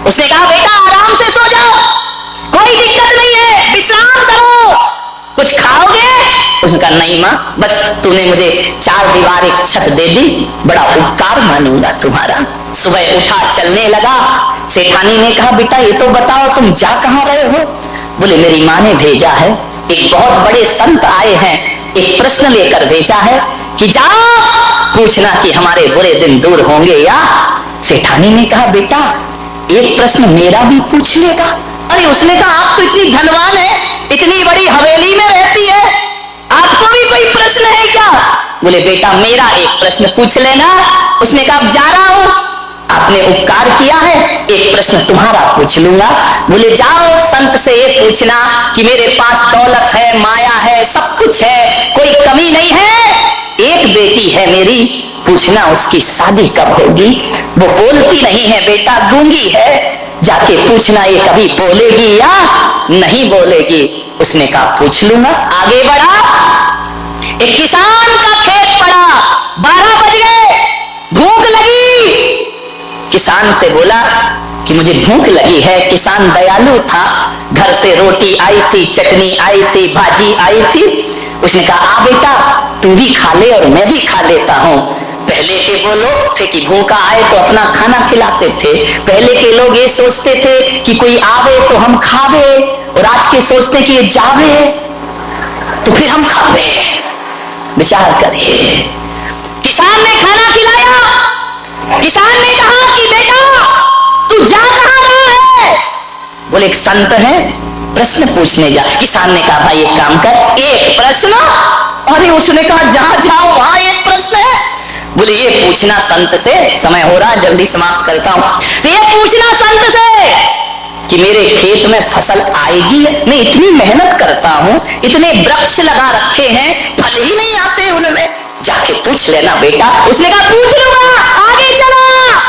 उसने कहा बेटा आराम से सो जाओ, कोई दिक्कत नहीं है, विश्राम करो, कुछ खाओगे? उसने कहा नहीं माँ, बस तूने मुझे 4 दीवार एक छत दे दी, बड़ा उपकार मानूंगा तुम्हारा। सुबह उठा, चलने लगा। सेठानी ने कहा बेटा ये तो बताओ तुम जा कहाँ रहे हो? बोले मेरी माँ ने भेजा है, एक बहुत बड़े संत आए हैं, एक प्रश्न लेकर भेजा है कि जाओ पूछना कि हमारे बुरे दिन दूर होंगे या। सेठानी ने कहा बेटा एक प्रश्न मेरा भी पूछ लेगा? अरे उसने कहा आप तो इतनी धनवान है, इतनी बड़ी हवेली में रहती है, आपको भी कोई प्रश्न है क्या? बोले बेटा मेरा एक प्रश्न पूछ लेना। उसने कहा जा रहा हूं, आपने उपकार किया है, एक प्रश्न तुम्हारा पूछ लूंगा। बोले जाओ संत से ये पूछना कि मेरे पास दौलत है, माया है, सब कुछ है, कोई कमी नहीं है, एक बेटी है मेरी, पूछना उसकी शादी कब होगी? वो बोलती नहीं है बेटा, गूंगी है, जाके पूछना ये कभी बोलेगी या नहीं बोलेगी। उसने कहा पूछ लूंगा। आगे बढ़ा, एक किसान का खेत पड़ा, 12 बज गए, भूख लगी। किसान से बोला कि मुझे भूख लगी है। किसान दयालु था, घर से रोटी आई थी, चटनी आई थी, भाजी आई थी। उसने कहा आ बेटा तू भी खा ले और मैं भी खा लेता हूँ। पहले के वो लोग थे कि भूखा आए तो अपना खाना खिलाते थे, पहले के लोग ये सोचते थे कि कोई आवे तो हम खावे, और आज के सोचते कि ये जावे तो फिर हम खावे। विचार करिए, किसान ने खाना खिलाया, किसान ने कहा कि बेटा तू जा कहां रहा है? बोले एक संत है, प्रश्न पूछने जा। किसान ने कहा भाई एक काम कर, एक प्रश्न? अरे उसने कहा जहां जाओ वहां एक प्रश्न है। बोले ये पूछना संत से, समय हो रहा जल्दी समाप्त करता हूं, ये पूछना संत से कि मेरे खेत में फसल आएगी? मैं इतनी मेहनत करता हूं, इतने वृक्ष लगा रखे हैं, फल ही नहीं आते उनमें, जाके पूछ लेना बेटा। उसने कहा पूछ लूंगा, आगे चला।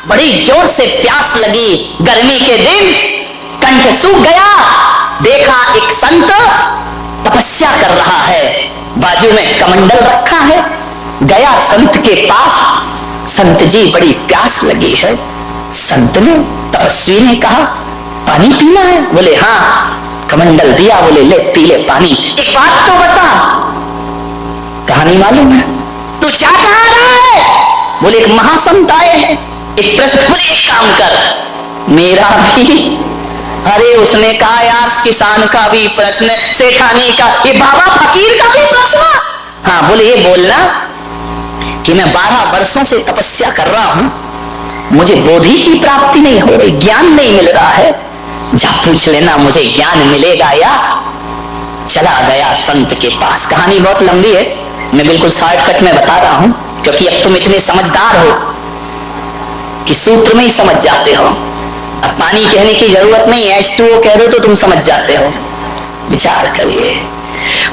बड़ी जोर से प्यास लगी, गर्मी के दिन, कंठ सूख गया। देखा एक संत तपस्या कर रहा है, बाजू में कमंडल रखा है। गया संत के पास, संत जी बड़ी प्यास लगी है। संत ने, तपस्वी ने कहा पानी पीना है? बोले हाँ। कमंडल दिया, बोले ले पी ले पानी। एक बात तो बता, कहानी मालूम है? तू जा कहां रहा है? बोले एक महासंत आए हैं, एक प्रश्न। बोले एक काम कर, मेरा भी। अरे उसने कहा यार किसान का भी प्रश्न, सेठानी का, ये बाबा फकीर का भी प्रश्न। हाँ बोले ये बोलना कि मैं 12 वर्षों से तपस्या कर रहा हूं, मुझे बोधि की प्राप्ति नहीं हो रही, ज्ञान नहीं मिल रहा है, जा पूछ लेना मुझे ज्ञान मिलेगा या। चला गया संत के पास। कहानी बहुत लंबी है, मैं बिल्कुल शॉर्टकट में बता रहा हूं, क्योंकि अब तुम इतने समझदार हो कि सूत्र में ही समझ जाते हो। अब पानी कहने की जरूरत नहीं है, H2O कह दो तो तुम समझ जाते हो। विचार करिए,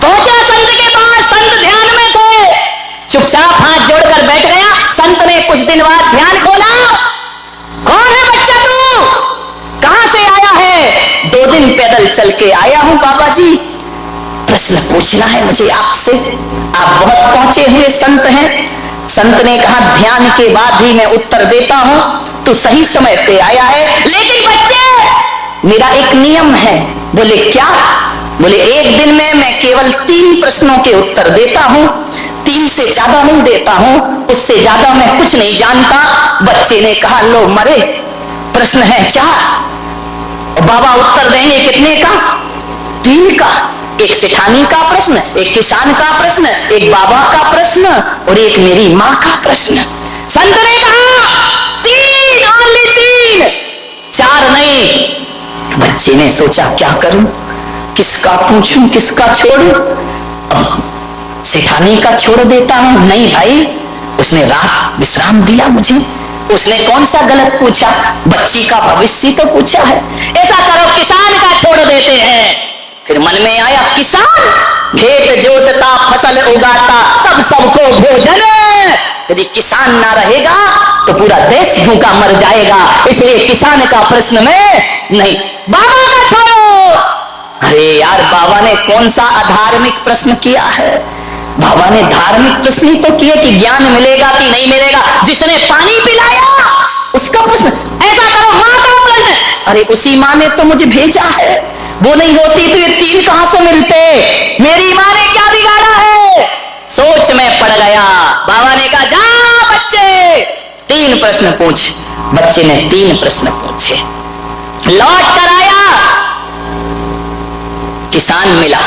पहुंचा संत के पास, संत ध्यान में थे, चुपचाप हाथ जोड़कर बैठ गया। संत ने कुछ दिन बाद ध्यान खोला, कौन है बच्चा तू, कहां से आया है? 2 दिन पैदल चल के आया हूं बाबा जी, प्रश्न पूछना है मुझे आपसे, आप बहुत पहुंचे हुए संत हैं। संत ने कहा ध्यान के बाद ही मैं उत्तर देता हूं, तू सही समय पे आया है, लेकिन बच्चे मेरा एक नियम है। बोले क्या? बोले एक दिन में मैं केवल 3 प्रश्नों के उत्तर देता हूं, 3 से ज्यादा नहीं देता हूं, उससे ज्यादा मैं कुछ नहीं जानता। बच्चे ने कहा लो मरे, प्रश्न है 4, बाबा उत्तर देंगे कितने का? 3 का। एक सेठानी का प्रश्न, एक किसान का प्रश्न, एक बाबा का प्रश्न और एक मेरी माँ का प्रश्न। संत ने कहा 3, ओनली 3, 4 नहीं। बच्चे ने सोचा क्या करूं, किसका पूछूं, किसका छोड़ूं? अब सेठानी का छोड़ देता हूं, नहीं भाई उसने रात विश्राम दिया मुझे, उसने कौन सा गलत पूछा, बच्ची का भविष्य तो पूछा है। ऐसा करो किसान का छोड़ देते हैं। फिर मन में आया किसान खेत जोतता, फसल उगाता, तब सबको भोजन, यदि किसान ना रहेगा तो पूरा देश भूखा मर जाएगा, इसलिए किसान का प्रश्न में नहीं, बाबा का छोड़ो। अरे यार बाबा ने कौन सा अधार्मिक प्रश्न किया है? बाबा ने धार्मिक प्रश्न ही तो किए कि ज्ञान मिलेगा कि नहीं मिलेगा। जिसने पानी पिलाया उसका प्रश्न। ऐसा करो माँ का प्रश्न, अरे उसी माँ ने तो मुझे भेजा है, वो नहीं होती तो ये 3 कहां से मिलते, मेरी माँ ने क्या बिगाड़ा है। सोच में पड़ गया। बाबा ने कहा जा बच्चे 3 प्रश्न पूछ। बच्चे ने 3 प्रश्न पूछे। लौट कर आया, किसान मिला,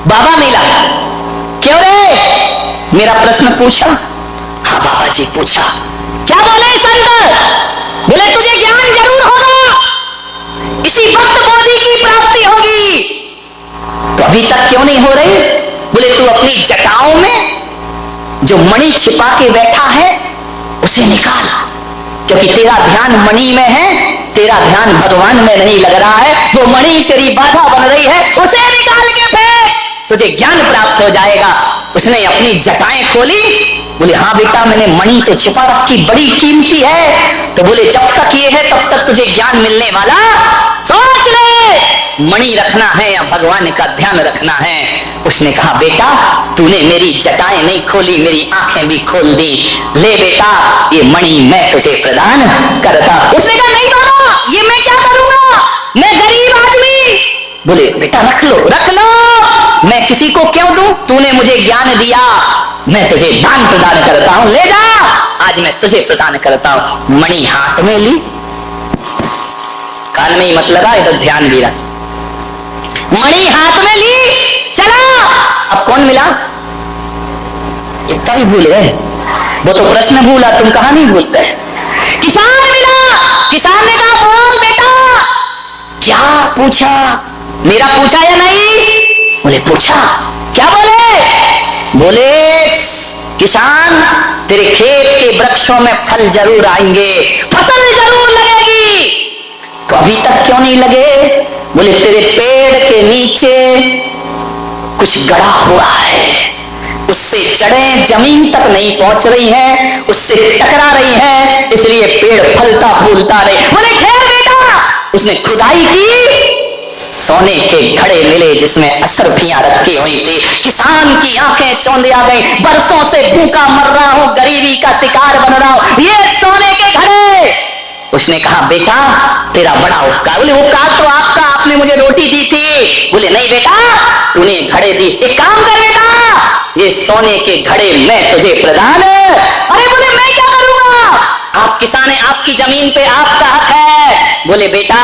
बाबा मिला। क्यों रे, मेरा प्रश्न पूछा? हाँ बाबा जी पूछा। क्या बोले संत? बोले तुझे ज्ञान जरूर होगा, इसी वक्त बोधि की प्राप्ति होगी। तो अभी तक क्यों नहीं हो रही? बोले तू अपनी जटाओं में जो मणि छिपा के बैठा है उसे निकाल, क्योंकि तेरा ध्यान मणि में है, तेरा ध्यान भगवान में नहीं लग रहा है। वो मणि तेरी बाधा बन रही है, उसे निकाल के फेंक, तुझे ज्ञान प्राप्त हो जाएगा। उसने अपनी जटाएं खोली। बोले हाँ बेटा, मैंने मणि तो छिपा रखी, बड़ी कीमती है। तो बोले जब तक ये है तब तक तुझे ज्ञान मिलने वाला, सोच ले मणि रखना है या भगवान का ध्यान रखना है। उसने कहा बेटा तूने मेरी जटाएं नहीं खोली, मेरी आंखें भी खोल दी, ले बेटा ये मणि मैं तुझे प्रदान करता। उसने कहा नहीं बाबा, ये मैं क्या करूंगा, मैं गरीब आदमी। बोले बेटा रख लो रख लो, मैं किसी को क्यों दूं, तूने मुझे ज्ञान दिया, मैं तुझे दान प्रदान करता हूं, ले जा, आज मैं तुझे प्रदान करता हूं। मणि हाथ में ली, कान में ही मतलब आए तो ध्यान भी रख। मणि हाथ में ली, चला। अब कौन मिला? इतना भी भूल गए, वो तो प्रश्न भूला, तुम कहां नहीं भूलते। किसान मिला, किसान ने कहा बोल बेटा क्या पूछा, मेरा पूछा या नहीं? बोले पूछा। क्या बोले? बोले किसान तेरे खेत के वृक्षों में फल जरूर आएंगे, फसल जरूर लगेगी। तो अभी तक क्यों नहीं लगे? बोले तेरे पेड़ के नीचे कुछ गड़ा हुआ है, उससे जड़ें जमीन तक नहीं पहुंच रही हैं, उससे टकरा रही हैं, इसलिए पेड़ फलता फूलता नहीं। बोले ठहर बेटा, उसने खुदाई की, सोने के घड़े मिले जिसमें अशरफियां रखी हुई थी। किसान की आंखें चौंधी आ गई, बरसों से भूखा मर रहा हूं, गरीबी का शिकार बन रहा हूं, ये सोने के घड़े। उसने कहा बेटा तेरा बड़ा उपकार। बोले उपकार तो आपका, आपने मुझे रोटी दी थी। बोले नहीं बेटा तूने घड़े दी, एक काम कर बेटा ये सोने के घड़े मैं तुझे प्रदान। अरे बोले मैं क्या करूंगा, आप किसान है, आपकी जमीन पे आपका हक है। बोले बेटा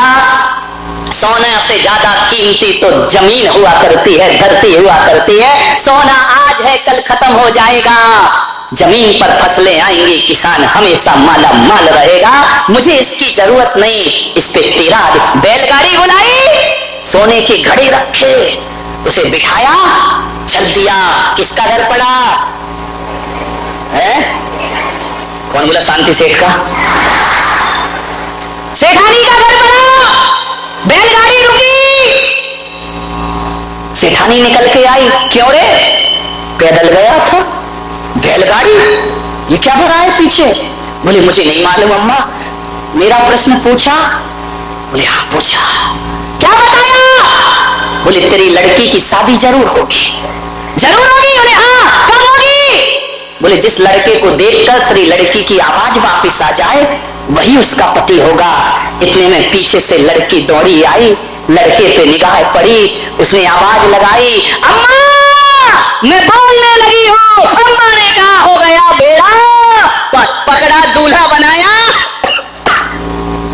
सोना से ज्यादा कीमती तो जमीन हुआ करती है, धरती हुआ करती है। सोना आज है कल खत्म हो जाएगा, जमीन पर फसलें आएंगी, किसान हमेशा माला माल रहेगा, मुझे इसकी जरूरत नहीं। इस पे तेरा बैलगाड़ी बुलाई, सोने के घड़े रखे, उसे बिठाया, चल दिया। किसका घर पड़ा है? कौन बोला? शांति सेठ का, सेठानी का घर पड़ा। बैलगाड़ी रुकी, सेठानी निकल के आई। क्यों रे? पैदल गया था, बैलगाड़ी ये क्या भरा है पीछे? बोले मुझे नहीं मालूम अम्मा, मेरा प्रश्न पूछा। बोले हाँ पूछा। क्या बताया? बोले तेरी लड़की की शादी जरूर होगी। जरूर होगी? बोले हाँ कब होगी? बोले जिस लड़के को देखकर तेरी लड़की की आवाज वापिस आ जाए वही उसका पति होगा। इतने में पीछे से लड़की दौड़ी आई, लड़के पे निगाह पड़ी, उसने आवाज लगाई अम्मा मैं बोलने लगी हूँ। अम्मा ने कहा हो गया बेड़ा, पकड़ा दूल्हा बनाया।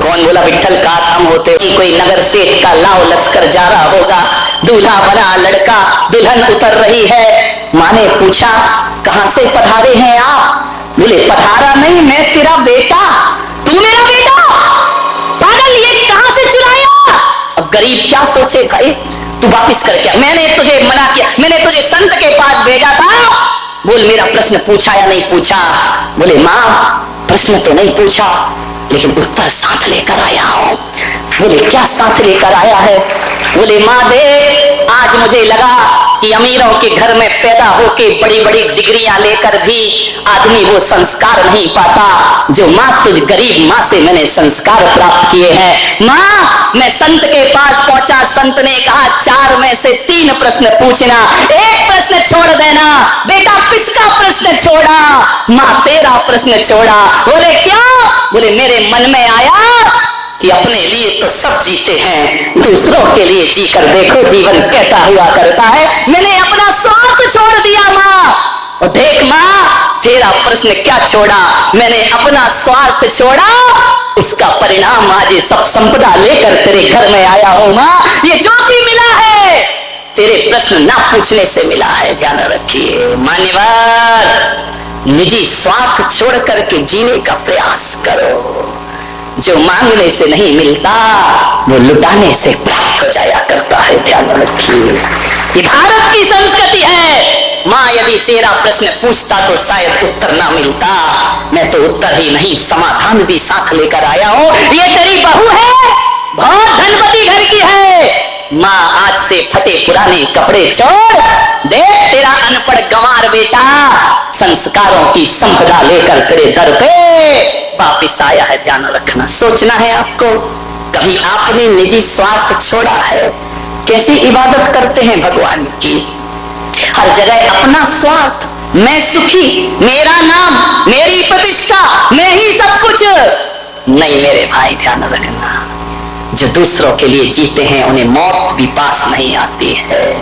कौन बोला? विठ्ठल काश हम होते, कोई नगर सेठ का लाव लश्कर जा रहा होगा, दूल्हा बना लड़का, दुल्हन उतर रही है। माँ ने पूछा कहां से पधारे हैं आप? बोले पधारा नहीं, मैं तेरा बेटा। तू मेरा बेटा? पागल, ये कहां से चुराया? अब गरीब क्या सोचेगा, तू वापिस कर क्या? मैंने तुझे मना किया, मैंने तुझे संत के पास भेजा था। बोल मेरा प्रश्न पूछा या नहीं पूछा? बोले माँ प्रश्न तो नहीं पूछा लेकिन उत्तर साथ लेकर आया हूं। बोले क्या साथ लेकर आया है? बोले माँ दे, आज मुझे लगा कि अमीरों के घर में पैदा होके बड़ी बड़ी डिग्रियां लेकर भी आदमी वो संस्कार नहीं पाता जो माँ तुझ गरीब माँ से मैंने संस्कार प्राप्त किए हैं। माँ मैं संत के पास पहुंचा, संत ने कहा 4 में से 3 प्रश्न पूछना, 1 प्रश्न छोड़ देना। बेटा किसका प्रश्न छोड़ा? माँ तेरा प्रश्न छोड़ा। बोले क्या? बोले मेरे मन में आया कि अपने लिए तो सब जीते हैं, दूसरों के लिए जीकर देखो जीवन कैसा हुआ करता है। मैंने अपना स्वार्थ छोड़ दिया माँ, और देख माँ तेरा प्रश्न क्या छोड़ा, मैंने अपना स्वार्थ छोड़ा, उसका परिणाम आज ये सब संपदा लेकर तेरे घर में आया हूं माँ। ये जो भी मिला है तेरे प्रश्न ना पूछने से मिला है, ध्यान रखिए। मान्यवर, निजी स्वार्थ छोड़ करके जीने का प्रयास करो। जो मांगने से नहीं मिलता वो लुटाने से प्राप्त हो जाया करता है, ध्यान रखिए। ये भारत की संस्कृति है माँ। यदि तेरा प्रश्न पूछता तो शायद उत्तर ना मिलता, मैं तो उत्तर ही नहीं समाधान भी साथ लेकर आया हूं। ये तेरी बहू है, बहुत धनपति घर की है माँ। आज से फटे पुराने कपड़े छोड़, देख तेरा अनपढ़ गंवार बेटा संस्कारों की संपदा लेकर तेरे दर पे वापिस आया है, ध्यान रखना। सोचना है आपको, कभी आपने निजी स्वार्थ छोड़ा है? कैसी इबादत करते हैं भगवान की, हर जगह अपना स्वार्थ, मैं सुखी, मेरा नाम, मेरी प्रतिष्ठा, मैं ही सब कुछ। नहीं मेरे भाई, ध्यान रखना, जो दूसरों के लिए जीते हैं उन्हें मौत भी पास नहीं आती है।